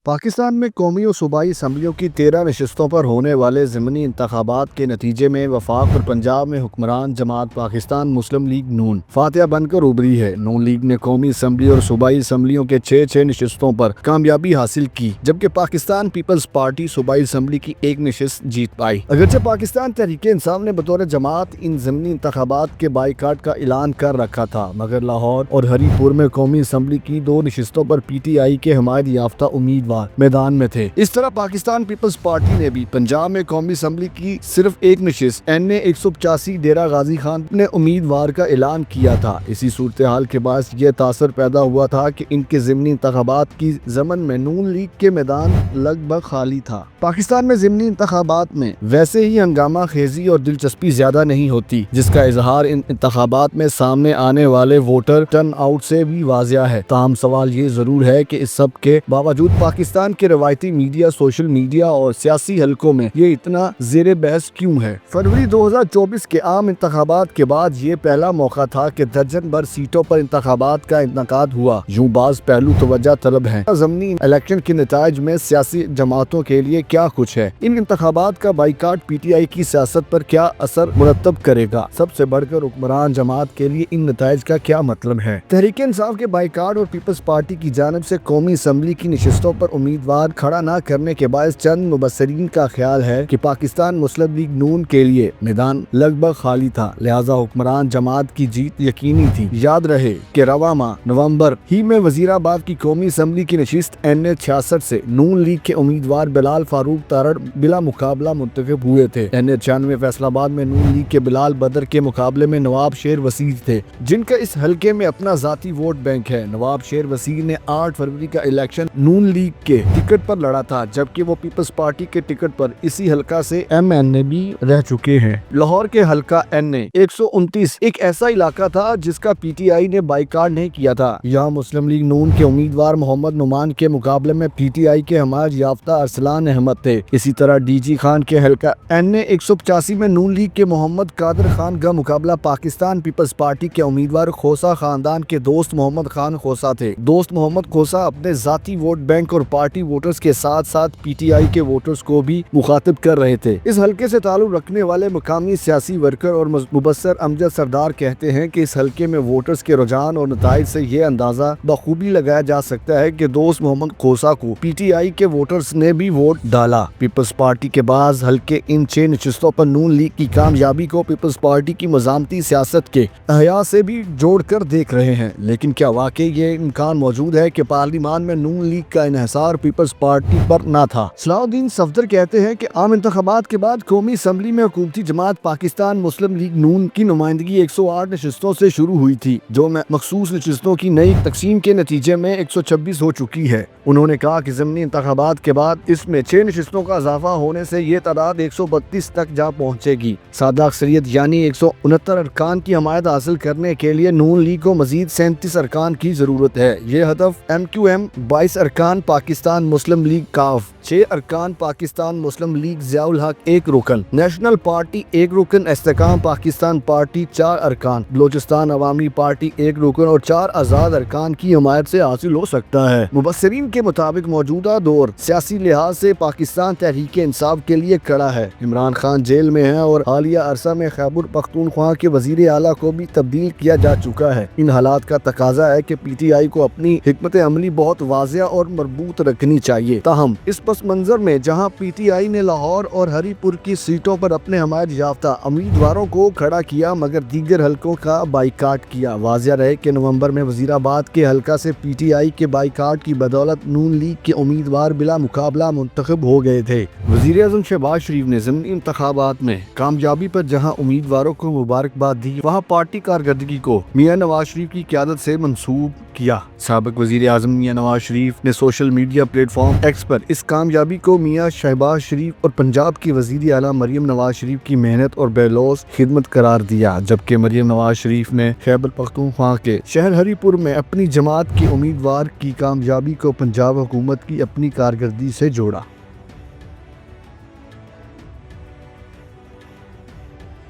پاکستان میں قومی و صوبائی اسمبلیوں کی 13 نشستوں پر ہونے والے ضمنی انتخابات کے نتیجے میں وفاق اور پنجاب میں حکمران جماعت پاکستان مسلم لیگ نون فاتحہ بن کر ابھری ہے۔ نون لیگ نے قومی اسمبلی اور صوبائی اسمبلیوں کے 6 نشستوں پر کامیابی حاصل کی، جبکہ پاکستان پیپلز پارٹی صوبائی اسمبلی کی 1 نشست جیت پائی۔ اگرچہ پاکستان تحریک انصاف نے بطور جماعت ان ضمنی انتخابات کے بائیکاٹ کا اعلان کر رکھا تھا، مگر لاہور اور ہری پور میں قومی اسمبلی کی 2 نشستوں پر پی ٹی آئی کے حمایت یافتہ امیدوار میدان میں تھے۔ اس طرح پاکستان پیپلز پارٹی نے بھی پنجاب میں قومی اسمبلی کی صرف 1 نشست NA 185 ڈیرہ غازی خان نے امیدوار کا اعلان کیا تھا۔ اسی صورتحال کے باعث یہ تاثر پیدا ہوا تھا کہ ان کے ضمنی انتخابات کی ضمن میں نون لیگ کے میدان لگ بھگ خالی تھا۔ پاکستان میں ضمنی انتخابات میں ویسے ہی ہنگامہ خیزی اور دلچسپی زیادہ نہیں ہوتی، جس کا اظہار ان انتخابات میں سامنے آنے والے ووٹر ٹرن آؤٹ سے بھی واضح ہے۔ تاہم سوال یہ ضرور ہے کہ اس سب کے باوجود پاکستان کے روایتی میڈیا، سوشل میڈیا اور سیاسی حلقوں میں یہ اتنا زیر بحث کیوں ہے؟ فروری 2024 کے عام انتخابات کے بعد یہ پہلا موقع تھا کہ درجن بھر سیٹوں پر انتخابات کا انعقاد ہوا۔ یوں بعض پہلو توجہ طلب ہیں۔ ضمنی الیکشن کے نتائج میں سیاسی جماعتوں کے لیے کیا کچھ ہے؟ ان انتخابات کا بائیکاٹ پی ٹی آئی کی سیاست پر کیا اثر مرتب کرے گا؟ سب سے بڑھ کر حکمران جماعت کے لیے ان نتائج کا کیا مطلب ہے؟ تحریک انصاف کے بائیکاٹ اور پیپلز پارٹی کی جانب سے قومی اسمبلی کی نشستوں پر امیدوار کھڑا نہ کرنے کے باعث چند مبصرین کا خیال ہے کہ پاکستان مسلم لیگ نون کے لیے میدان لگ بھگ خالی تھا، لہذا حکمران جماعت کی جیت یقینی تھی۔ یاد رہے کہ رواں ماہ نومبر ہی میں وزیر آباد کی قومی اسمبلی کی نشست NA 66 سے نون لیگ کے امیدوار بلال فاروق تارڑ بلا مقابلہ منتخب ہوئے تھے۔ NA 96 فیصل آباد میں نون لیگ کے بلال بدر کے مقابلے میں نواب شیر وسیع تھے، جن کا اس حلقے میں اپنا ذاتی ووٹ بینک ہے۔ نواب شیر وسیع نے 8 فروری کا الیکشن نون لیگ کے ٹکٹ پر لڑا تھا، جبکہ وہ پیپلز پارٹی کے ٹکٹ پر اسی حلقہ سے MNA بھی رہ چکے ہیں۔ لاہور کے حلقہ NA 129 ایک ایسا علاقہ تھا جس کا پی ٹی آئی نے بائیکاٹ نہیں کیا تھا۔ یہاں مسلم لیگ نون کے امیدوار محمد نعمان کے مقابلے میں پی ٹی آئی کے حمایت یافتہ ارسلان احمد تھے۔ اسی طرح DG خان کے حلقہ NA 185 میں نون لیگ کے محمد قادر خان کا مقابلہ پاکستان پیپلز پارٹی کے امیدوار خوسا خاندان کے دوست محمد خان خوسا تھے۔ دوست محمد خوسا اپنے ذاتی ووٹ بینک اور پارٹی ووٹرز کے ساتھ ساتھ پی ٹی آئی کے ووٹرز کو بھی مخاطب کر رہے تھے۔ اس حلقے سے تعلق رکھنے والے مقامی سیاسی ورکر اور مبصر امجد سردار کہتے ہیں کہ اس حلقے میں ووٹرز کے رجحان اور نتائج سے یہ اندازہ بخوبی لگایا جا سکتا ہے کہ دوست محمد خوسا کو پی ٹی آئی کے ووٹرز نے بھی ووٹ ڈالا۔ پیپلز پارٹی کے بعض حلقے ان 6 نشستوں پر نون لیگ کی کامیابی کو پیپلز پارٹی کی مزاحمتی سیاست کے احیا سے بھی جوڑ کر دیکھ رہے ہیں، لیکن کیا واقعی یہ امکان موجود ہے کہ پارلیمان میں نون لیگ کا انحصار پیپلز پارٹی پر نہ تھا؟ صلاح الدین صفدر کہتے ہیں کہ عام انتخابات کے بعد قومی اسمبلی میں حکومتی جماعت پاکستان مسلم لیگ نون کی نمائندگی 108 نشستوں سے شروع ہوئی تھی، جو مخصوص نشستوں کی نئی تقسیم کے نتیجے میں 126 ہو چکی ہے۔ انہوں نے کہا کہ ضمنی انتخابات کے بعد اس میں 6 نشستوں کا اضافہ ہونے سے یہ تعداد 132 تک جا پہنچے گی۔ سادہ اکثریت یعنی 169 ارکان کی حمایت حاصل کرنے کے لیے نون لیگ کو مزید 37 ارکان کی ضرورت ہے۔ یہ ہدف MQM 22 ارکان، پاکستان مسلم لیگ کاف 6 ارکان، پاکستان مسلم لیگ ضیاء الحق 1 رکن، نیشنل پارٹی 1 رکن، استحکام پاکستان پارٹی 4 ارکان، بلوچستان عوامی پارٹی 1 رکن اور 4 آزاد ارکان کی حمایت سے حاصل ہو سکتا ہے۔ مبصرین کے مطابق موجودہ دور سیاسی لحاظ سے پاکستان تحریک انصاف کے لیے کڑا ہے۔ عمران خان جیل میں ہیں اور حالیہ عرصہ میں خیبر پختونخوا کے وزیر اعلیٰ کو بھی تبدیل کیا جا چکا ہے۔ ان حالات کا تقاضا ہے کہ پی ٹی آئی کو اپنی حکمت عملی بہت واضح اور مربوط رکھنی چاہیے۔ تاہم اس پس منظر میں جہاں پی ٹی آئی نے لاہور اور ہری پور کی سیٹوں پر اپنے حمایت یافتہ امیدواروں کو کھڑا کیا مگر دیگر حلقوں کا بائیکاٹ کیا، واضح رہے کہ نومبر میں وزیر آباد کے حلقہ سے پی ٹی آئی کے بائیکاٹ کی بدولت نون لیگ کے امیدوار بلا مقابلہ منتخب ہو گئے تھے۔ وزیر اعظم شہباز شریف نے ضمنی انتخابات میں کامیابی پر جہاں امیدواروں کو مبارکباد دی، وہاں پارٹی کارکردگی کو میاں نواز شریف کی قیادت سے منسوب کیا۔ سابق وزیر اعظم میاں نواز شریف نے social media platform X پر اس کامیابی کو میاں شہباز شریف اور پنجاب کی وزیر اعلیٰ مریم نواز شریف کی محنت اور بے لوث خدمت قرار دیا، جبکہ مریم نواز شریف نے خیبر پختونخوا کے شہر ہری پور میں اپنی جماعت کی امیدوار کی کامیابی کو پنجاب حکومت کی اپنی کارکردگی سے جوڑا۔